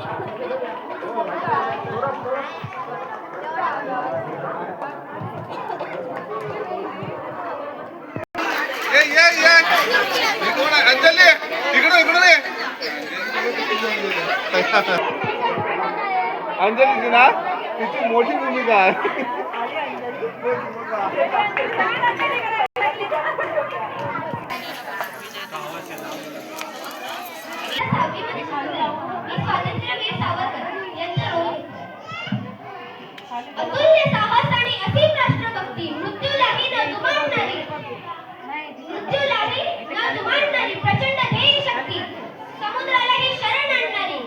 अंजली अंजलीची ना तिची मोठी भूमिका आहे. अतुल्य साहस आणि असीम राष्ट्रभक्ती, मृत्यूलाही न जुमानणारी प्रचंड ध्येय शक्ती, समुद्रालाही शरण आणणारी,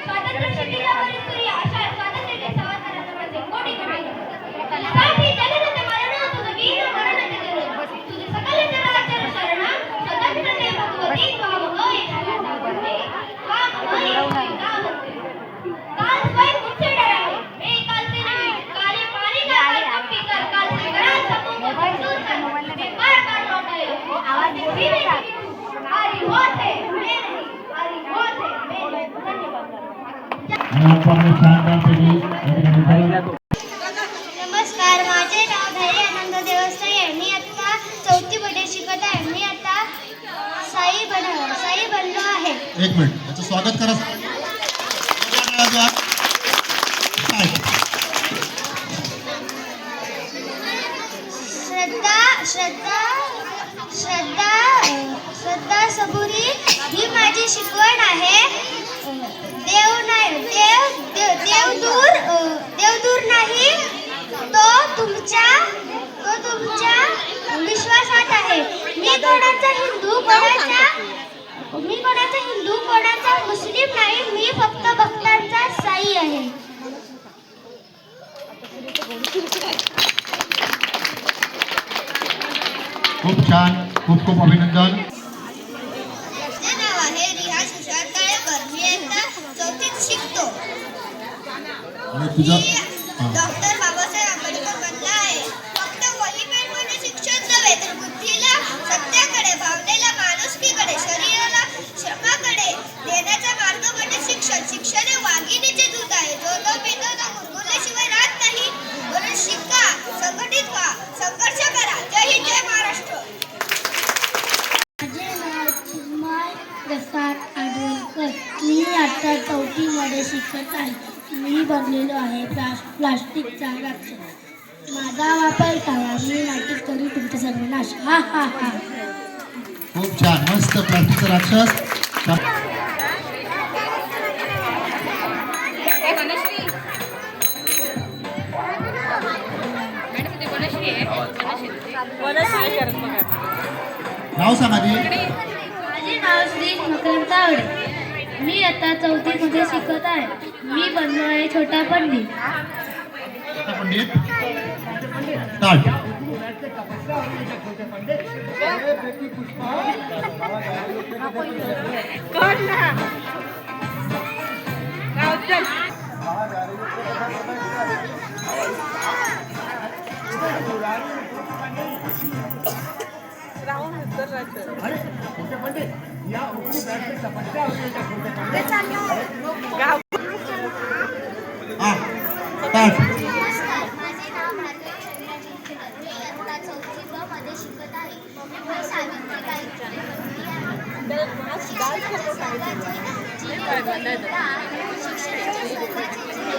स्वातंत्र्य क्षितिजावरील सूर्य अशा स्वातंत्र्याचे सावकाराचा माझे कोटी कोटी साठी जगत मरण तुझ वीर मरण तुझ सकल चराचर शरण स्वतंत्रते भगवती त्वाम अयेषा दावते त्वाम अयेषा दावते. काल स्वयं मुझसे डरा है, मैं काल से नहीं, काले पानी का काल कपी कर काल से गड़ा सकूं तो दूर कर मैं मार कर लौटाए आवाज भी नहीं हरी होत है मैं नहीं, हरी होत है मैं नहीं. नमस्कार, माझे नाव धैर्य आनंद देवस्थळे. मी आता 4थी मध्ये शिकत आहे. मी आता साई बनलो आहे. एक मिनिट, याचं स्वागत करा. श्रद्धा सबुरी ही माझी शिकवण आहे. देव दूर नाही, तो तुमच्या विश्वासात आहे. मी कोणाचा हिंदू कोणाचा मुस्लिम नाही. मी फक्त भक्तांचा साई आहे. खूप छान, खूप खूप अभिनंदन. माझे नाव आहे रिहा सुशांत काळेकर. मी आता 4थीत शिकतो. आणि तुझं डॉक्टर बाबासाहेब आंबेडकर बनला आहे. फक्त वही पेनमध्ये शिक्षण नव्हे तर बुद्धीला, सत्याकडे, भावनेला, माणुसकीकडे, शरीराला, श्रमाकडे देण्याचा मार्ग म्हणजे शिक्षण. शिक्षण हे वाघिणीचे दूध आहे. जो तो पितो तो गुरगुरल्याशिवाय राहत नाही. म्हणून शिका, संघटित व्हा, संघर्ष करा. जय हिंद, जय महाराष्ट्र. माझे नाव चिन्मय प्रसाद आडवळकर. मी आता 4थी मध्ये शिकत आहे. मी बनलेलो आहे प्लास्टिकचा राक्षस. माझा वापर करा, मी नाटक करू तुमचा सर्वनाश. हा हा हा. खूप छान, मस्त. प्लास्टिकचा राक्षस. नाव सांगा. माझे नाव श्री मकरंद तावडे. मी आता 4थी मध्ये शिकत आहे. मी बनलो आहे छोटा पंडित. पंडित स्टार्ट. नमस्कार, माझे नाव भार्गवी शनिराज इंचेकर. मी आता 4थी ब मध्ये शिकत आहे. मी सावित्रीबाई फुले बनली आहे. शिक्षणाची सर्वांची जीवनदाता, शिक्षणाची सर्वांची जीवनदाता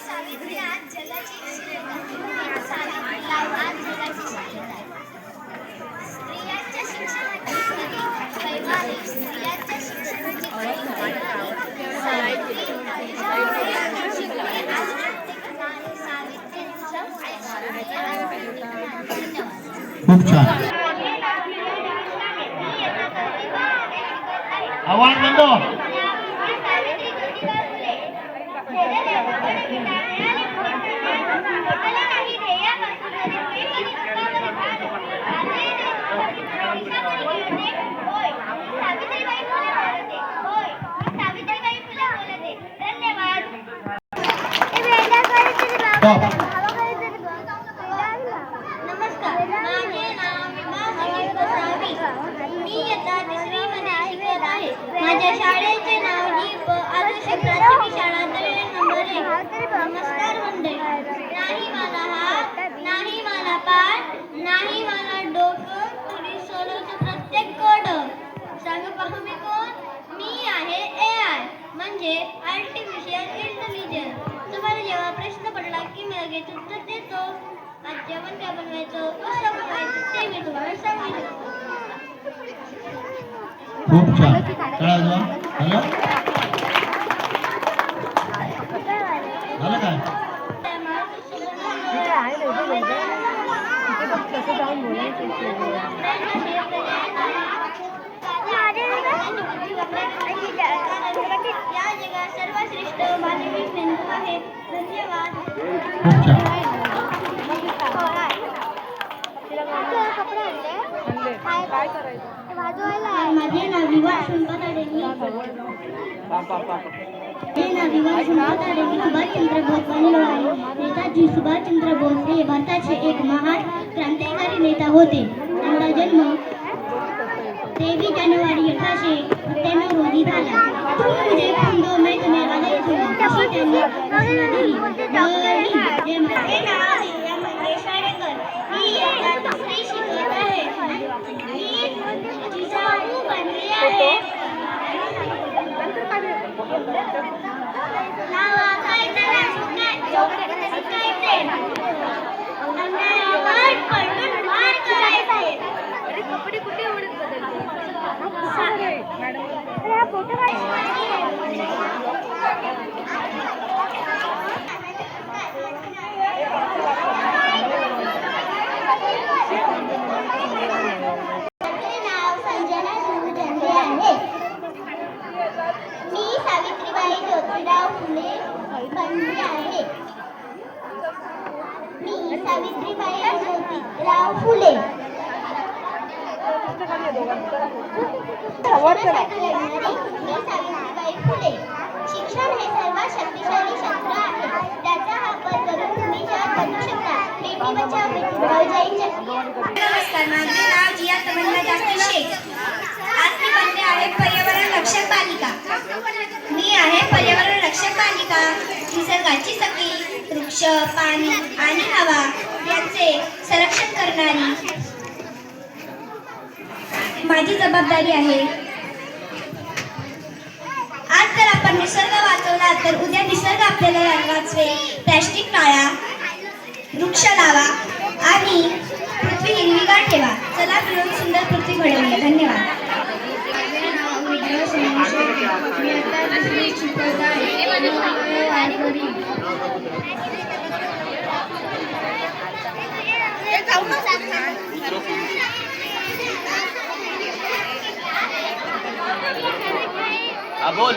सावित्री आज जगाची सावित्री आज जगाची शाहीर आहे. स्त्रियांच्या शिक्षणाची वैवाहिक, स्त्रियांच्या शिक्षणाची खूप छान. आवाज बंद. नमस्कार, माझे नाव विमा हरिहर गोसावी. शाळेचे नाव दीप आदर्श प्राथमिक शाळा तळेले नंबर 1. नमस्कार मंडळी. नाही मला हात, नाही मला पाय, नाही मला डोकं, तरी सोडवतो प्रत्येक कोड. सांग पाहू मी कोण? मी आहे AI म्हणजे आर्टिफिशियल इंटेलिजन्स. तुम्हाला जेव्हा प्रश्न पडला की मी लगेच उत्तर देतो. आज जेवण काय बनवायचं, कसं बनवायचं ते मी तुम्हाला सांगितलं. खूप छान. कळा हॅलो झालं काय? या जगात सर्वश्रेष्ठ मानवी मेंदू आहे. धन्यवाद. खूप छान. माझे नाव विवाह सुभाषचंद्र बोस बनलो आहे. नेताजी सुभाषचंद्र बोस हे भारताचे एक महान क्रांतिकारी नेता होते. त्यांचा जन्म 23 जानेवारी 1897 रोजी झाला. तुम मुझे फुंदो मैं तुम्हें आजादी दूंगा अशी त्यांनी घोषणा दिली. माझे नाव दिव्या मंगेश आडेकर. मी इयत्ता 3री शिकत आहे. मी जिजाऊ बनली आहे. नावाखायचं शिकायचे. अन्यायावर पलटून मार करायचे. मी सावित्रीबाई ज्योतिराव फुले बनली आहे. मी सावित्रीबाई ज्योतिराव फुले शिक्षण हे सर्वात शक्तिशाली शस्त्र आहे. त्याचा वापर करून तुम्ही जग बदलू शकता. बेटी बचाओ बेटी पढाओ जय जय. नमस्कार, माझे नाव जिया तमन्ना जाकिर शेख. आज मी बनले आहे पर्यावरण रक्षक बालिका. मी आहे पर्यावरण रक्षक बालिका. निसर्गाची सखी, वृक्ष, पाणी आणि हवा यांचे संरक्षण करणारी माझी जबाबदारी आहे. आज जर आपण निसर्ग वाचवला तर उद्या निसर्ग आपल्याला वाचवेल. प्लॅस्टिक टाळा, वृक्ष लावा आणि पृथ्वी हिरवीगार ठेवा. चला मिळून सुंदर पृथ्वी घडवूया. धन्यवाद. बोल.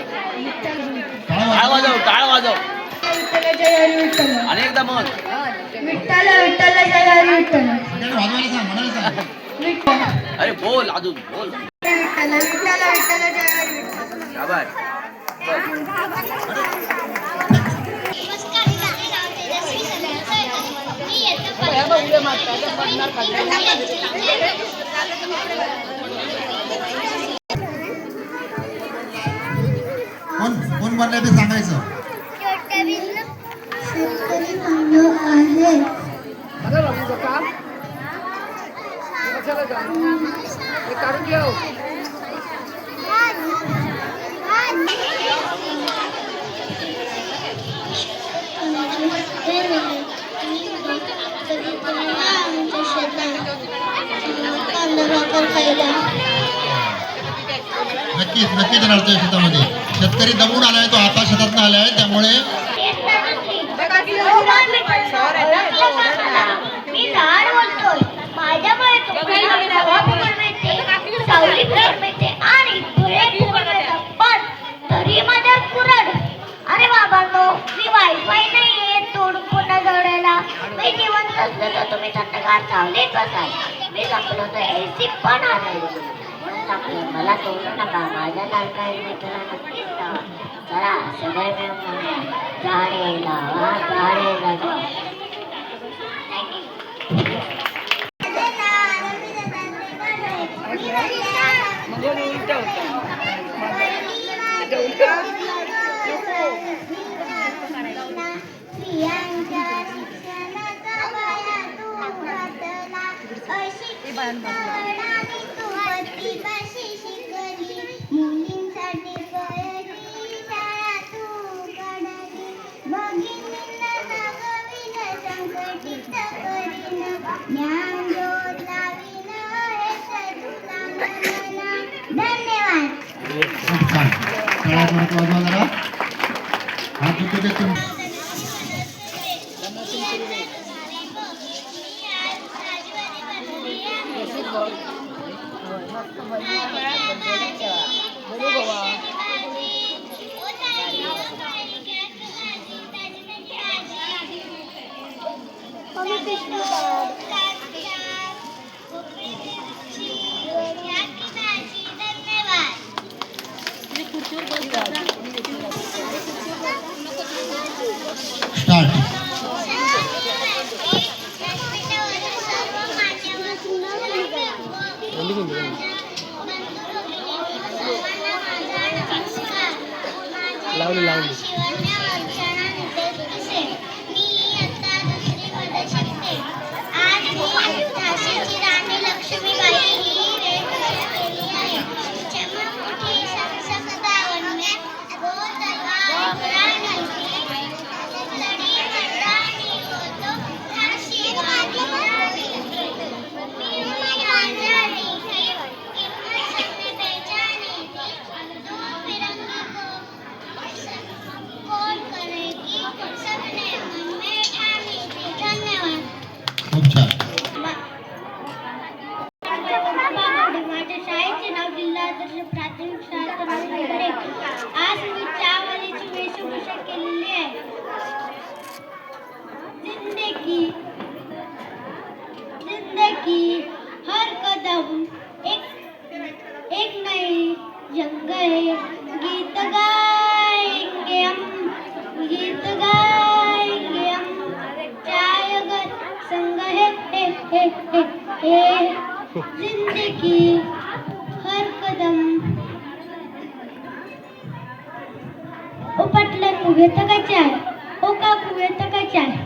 टाळ वाजव, टाळ वाजव. आणि एकदा म्हण. विठ्ठल विठ्ठल जय हरी विठ्ठल. वाजवायला सांग, म्हणायला सांग. अरे बोल, अजून बोल. विठ्ठल विठ्ठल विठ्ठल जय हरी विठ्ठल. शाबास. नमस्कार, माझे नाव तेजस्वी सदानंद. मी इयत्ता 5वी. कोण बनलंय ते सांगायचं. शेतकरी बांधव आहे. काढून घेऊ. नक्कीच नक्कीच राहतोय शेतामध्ये. शेतकरी दमून आलाय, तो आता शेतात आलाय. त्यामुळे मी झाड बोलतोय. माझ्यामुळे सावली मिळते आणि धुळे मिळतात, पण तरी माझ्या कुरड. अरे बाबांनो, मी वायफाय नाहीये तोडून पुन्हा जोडायला. मी जिवंत असलं तर तुम्ही थंडगार सावलीत बसाल. मी जपलो तर AC पण आणायला. मला तोडू नका. माझ्या लाडका मित्राला नक्कीच लावा. चला सगळे मिळून झाडे लावा, झाडे लावा. थँक्यू. शिकवणारी तुपती कशी शिकली मुलींसाठी कळली शाळा तू कडली भगिनींना नगविन संकटित करीन ज्ञान ज्योत लावीन हेच तुला म्हणा. धन्यवाद. खूप छान. सगळ्यात महत्त्वाचं जरा हा किती ते तुम्ही स्टार्ट. लावली लावली. झाशीची राणी लक्ष्मीबाई ही रेखाटन केली आहे. चमकती संसकता वन्य गोल तलवार प्राणांची लढी करतानी होतो झाशी वाली राणी. मिळून रांजणी ही किंमत सभ्यतेच्या नीती दो फिरंगी कोण करेगी सबने मन में ठानी थी. धन्यवाद. खूप छान. माझ्या शाळेचे नाव जिल्हा आदर्श प्राथमिक शाळा तलासरी. आज मी चावलीची वेशभूषा केलेली आहे. जिंदगी जिंदगी हर कदम एक नई जंग है. गीत गाएंगे हम चायगर संग है. जिंदगी हर कदम ओ पटलन उभे तकाचे आहे. ओ काकू उभे तकाचे आहे.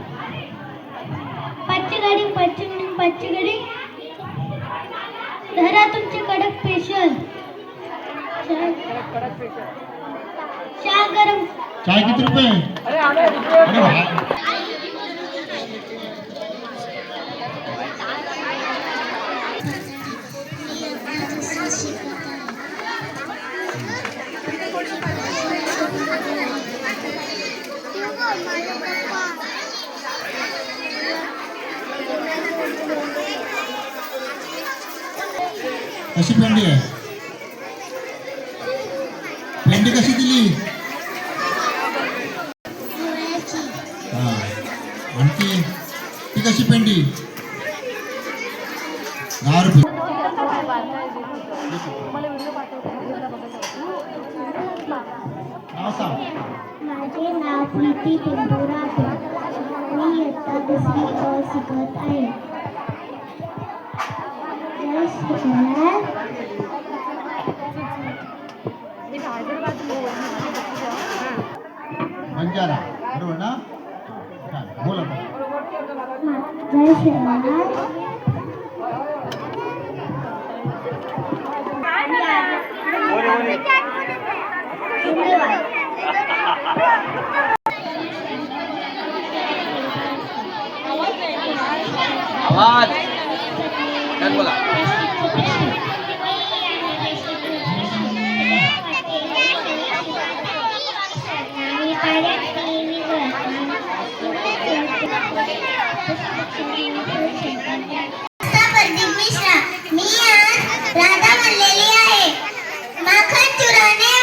पाचची गाडी धरा तुमचे कडक स्पेशल चहा गरम. चाय किती रुपये? अरे अरे वा. कशी पेंडी आहे? पेंडी कशी दिली? हा. आणखी ती कशी पेंडी? 10 रुपये. नाव सांग. माझे नाव प्रीती पेंडुरा. मी इयत्ता 2री अ शिकत आहे. जय शिकणार. बंजारा बरोबर ना? छान. बोल आता. जय शिकणार. आवाज काय बोला. मी आज राधा म्हणलेली आहे. माखन चुराने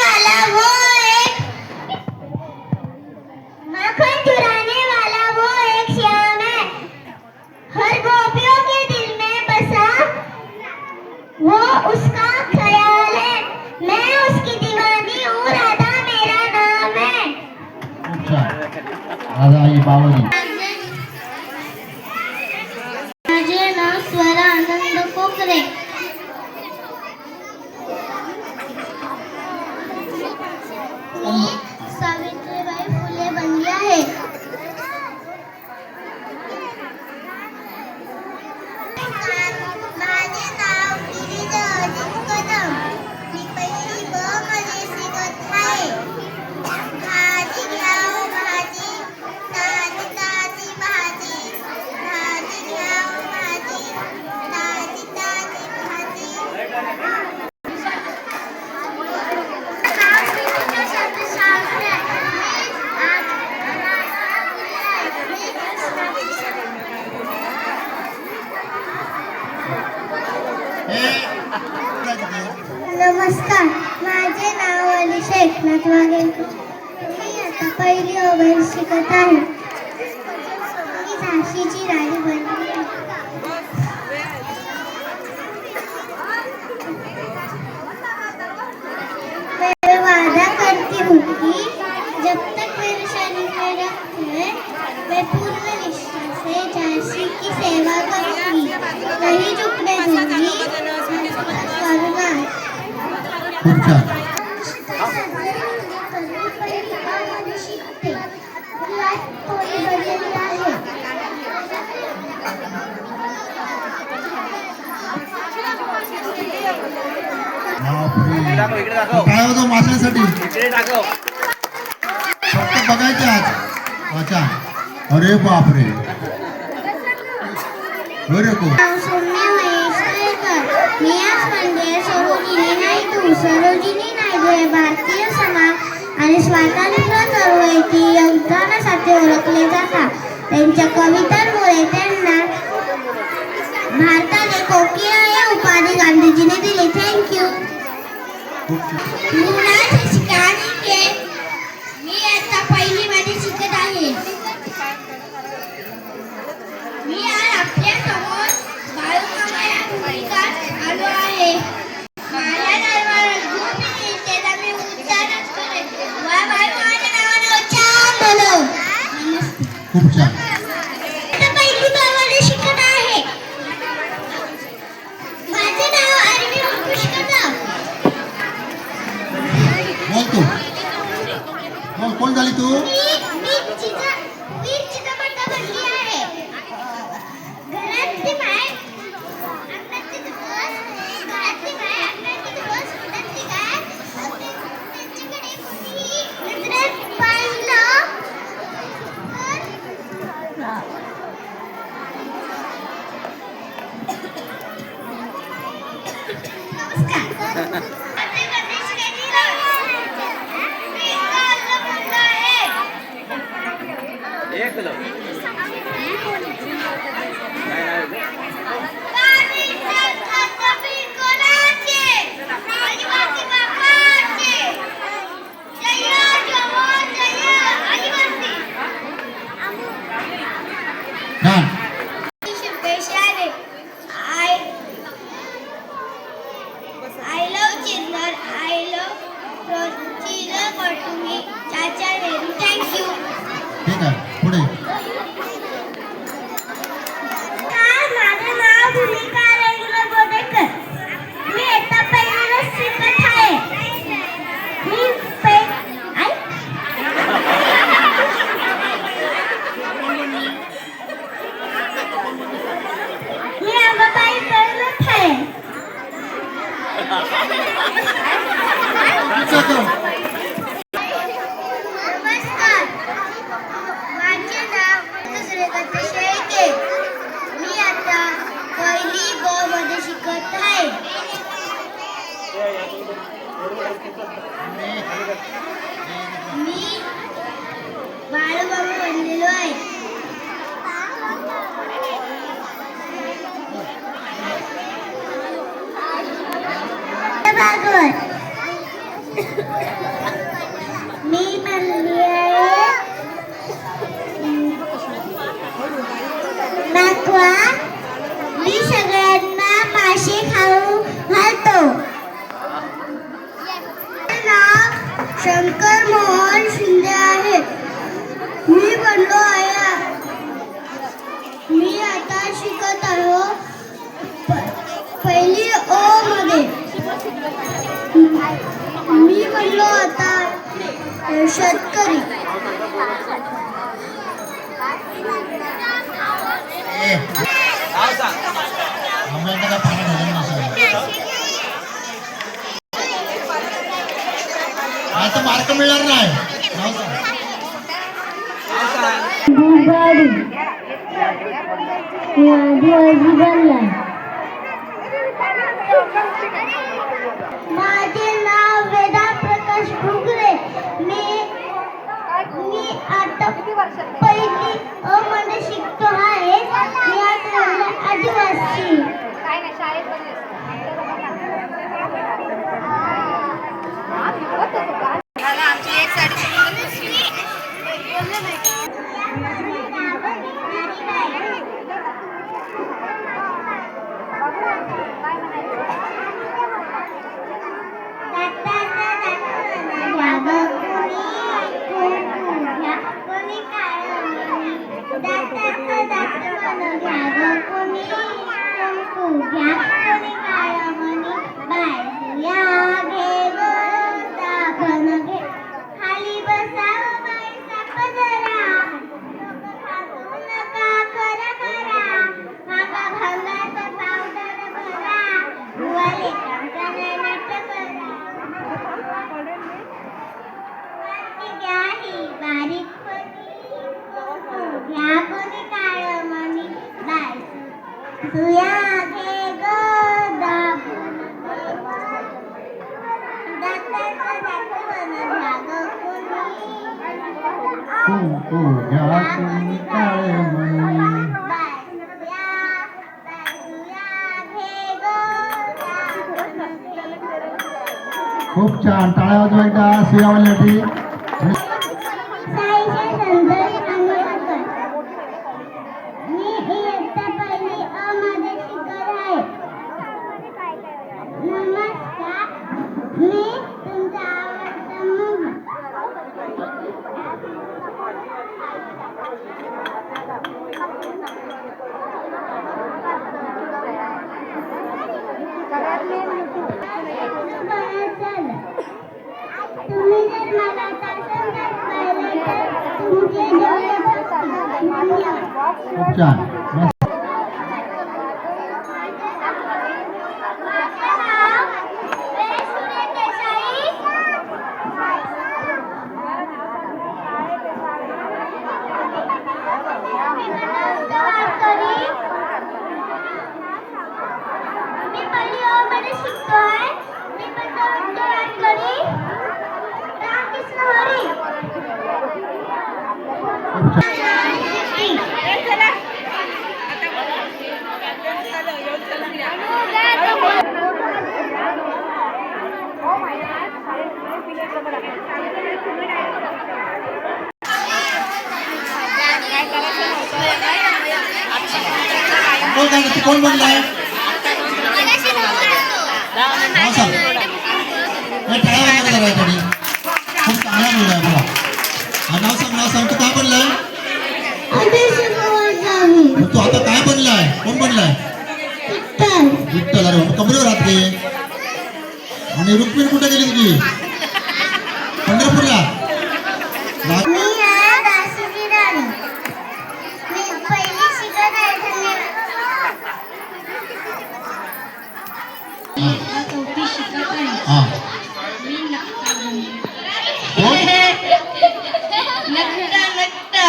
वाला वो एक श्याम है. हर गोपियों के दिल में बसा वो उसका ख्याल है. मैं उसकी दीवानी हूँ. राधा मेरा नाम है. खूप छान. राधा आई बावली. माझे नाव स्वरा आनंद कोकरे. मी सावित्रीबाई फुले बनली आहे. माझे नाव अलिशा एकनाथ वाघेलकर. मी आता पहिली मध्ये शिकत आहे. मी झाशीची राणी बनली आहे. मैं वादा करती हूँ कि जब तक मेरे शरीर में रक्त है मैं पूर्ण निष्ठा से झांसी की सेवा करूंगी, नहीं झुकने दूंगी. स्वर्ग आहे. खूप छान. बापरे. काय होतं माशासाठी इकडे दाखव. फक्त बघायचे आज. अच्छा. अरे बापरे. अरे को सौम्या महेश केळकर. मी आज म्हणजे सरोजिनी नायडू. सरोजिनी नायडू हे भारतीय समाज आणि स्वातंत्र्य चळवळीची योगदानासाठी ओळखले जातात. त्यांच्या कवितांमुळे त्यांना भारताने कोकिळा या उपाधी गांधीजीने दिली. थँक्यू. मी आता पहिली मध्ये शिकत आहे. मी आज आपल्या समोर बाळूमामा या भूमिकात आलो आहे. माझ्या दरबारात खूप त्याचा मी उच्चारच करेन. बाळूमामाच्या नावाने उच्चार बोलव. नमस्ते. खूप छान. आता पहिली मध्ये शिकत आहे. माझे नाव अरविंद पुष्कर. बोल तू. बोल. कोण झाली तू? वीर चित्रपट बनली आहे. घरातली माय अंगणातली तुळस, घरातली माय अंगणातली तुळस, अंगणातली गाय. त्यांच्याकडे कोणीही नजरेत पाहिलं नमस्कार. एक लो. छान. I love Chinnar. I love Chila Kotumi. Chacha Veru. Thank you. ठीक आहे. पुढे. माझं नाव भूमिका रेंगुलर बोडेकर. मी आता पहिलीला शिकत आहे. मी अंबाबाई करत आहे. नमस्कार. माझे नाव श्रीकांत शेळके. मी आता पहिली ब मध्ये शिकत आहे. मी बाळूमामा बनलेलो आहे. भागवत. मी बनली आहे नागवा. मी सगळ्यांना मासे खाऊ घालतो. माझे नाव शंकर मोहन शिंदे आहे. मी बनलो आहे. मी आता शिकत आहो पहिली ओ मध्ये. मी बनलो आता शेतकरी. नाव सांग. आम्हाला काय पाणी घालून नसेल. आता मार्क मिळणार नाही. नाव सांग. नाव सांग. माझे नाव वेदा प्रकाश भुगरे. मी आता पहिली अ मध्ये शिकतो आहे. मी आता आदिवासी. घ्या तुम्ही काळे मनी. खूप छान, टाळ्या वाजवा एकदा सुयावाल्यासाठी. मी इयत्ता पहिली अ मध्ये शिकत आहे. नमस्कार, मी तुमचा आवडता मुलगा. तुम्ही जर मला तासंतास पाहिलं तर तुमचे डोळे बघतील. धन्यवाद. खूप छान, मस्त. माझे नाव सुरेश देसाई. मी पहिली अ मध्ये शिकतोय. मी करी रामकृष्ण हरी. कोण बनलाय? नाव सांग. नाही, टाळ्या वाजवा जरा यासाठी. खूप चांगला मुलगा आहे बघा. हा, नाव सांग, नाव सांग. तू काय बनलाय? तू आता काय बनलाय? कोण बनलाय? विठ्ठल. अरे कमरेवर हात घे. आणि रुक्मिणी कुठे गेली तुझी? पंढरपूरला. मी आहे दासीची राणी. मी पहिली शिकत आहे. चौथी शिकत आहे. हा. मी नक्ता बनले. कोण? नक्ता.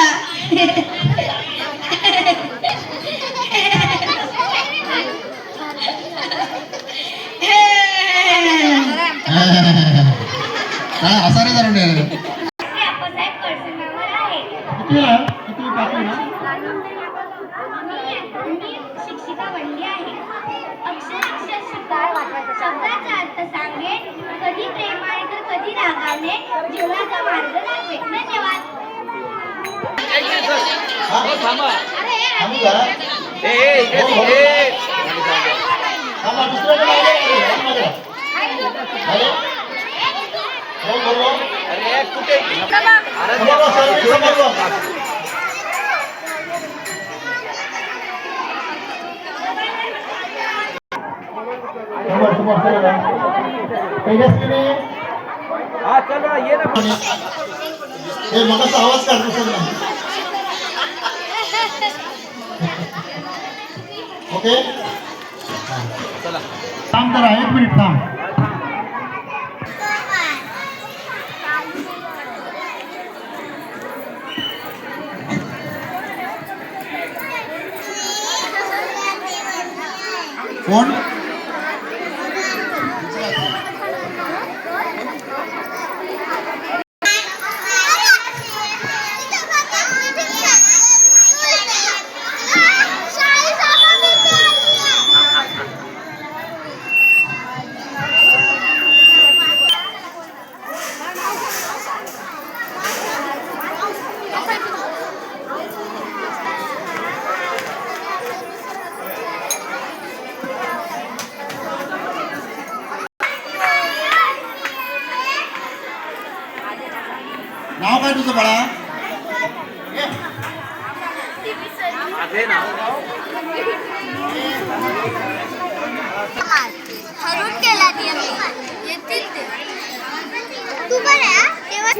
काय हसा रे जरा. श्री अप्पासाहेब कडसंगावर आहे. किती आहे? किती पाचवी ना? मी शिक्षिका बनली आहे. अक्षर शिकाल, शब्दाचा अर्थ सांगेन, कधी प्रेमाने तर कधी रागाने जीवनाचा मार्ग दाखवेन. धन्यवाद. थांबा. थांबू जरा. थांबा, दुसऱ्याकडे लावलं. अरे, बरोबर. अरे कुठे समोर सर, समोर. समोर सर. तेजस्विनी. हा चला ये ना. हे मगाचा आवाज काढतो सर ना. ओके, चला. थांब जरा, 1 मिनिट थांब. कोण? नाव काय तुझं बाळा? माझे नाव हरून केला येतील ते. तू बरं तेव्हा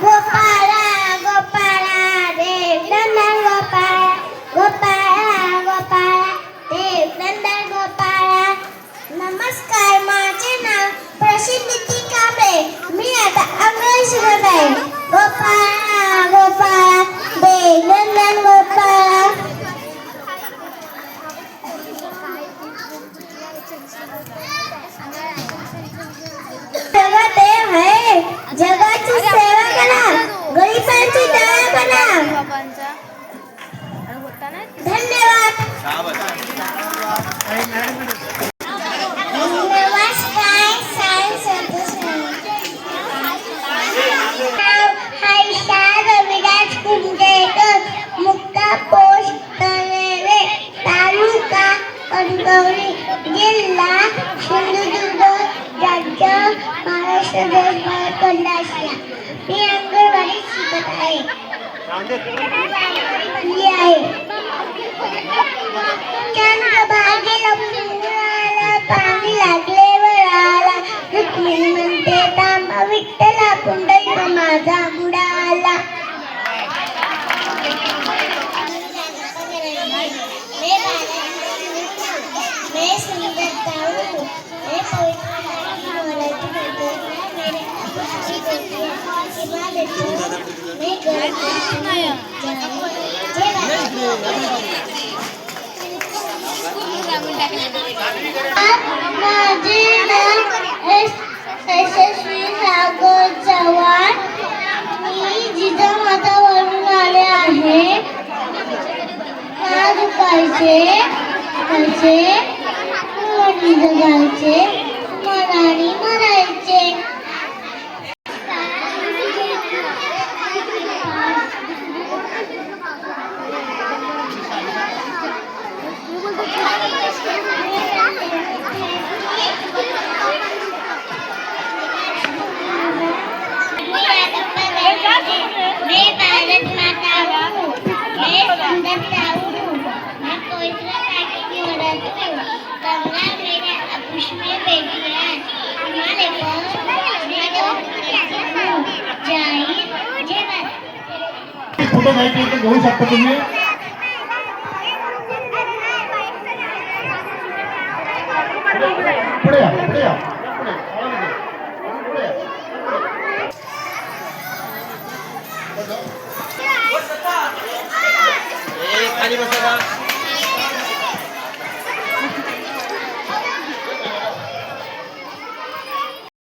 गोपाळा गोपाळा देव नंदन गोपाळा गोपाळा गोपाळा देव नंदन गोपाळा. नमस्कार, माझे नाव प्रसिद्धी कांबळे. मी आता अंगण शिकत आहे. गोपाळा गोपाळा देव नंदन गोपाळा. नमस्कार सायन्स हायशा रविराज कुंडेकर मुक्ता पोस्ट तळेरे तालुका कणकवली जिल्हा सिंधुदुर्ग राज्य महाराष्ट्र देश भारत आशिया मी अंगणवाडीत शिकत आहे चंद्रभागेला फुलाला पाणी लागले वळाला रुक्मिणी म्हणते थांबा विठ्ठला पुंडलिक माझा बुडाला मैं सुंदर ताऊ मैं पवित्र मैं माझे नाव यशस्वी सागर चव्हाण मी जिजामातावरून आले आहे नाव दुखायचे जगायचे मनाने मरायचे मैं भारत माता हूँ मैं सुंदर ताऊ हूँ मैं पवित्र राखी की औरत हूँ गंगा मेरे आपुष में बैठी है हमारे पास फोटो घ्यायचे तर घेऊ शकता तुम्ही पुढे या खाली बसा.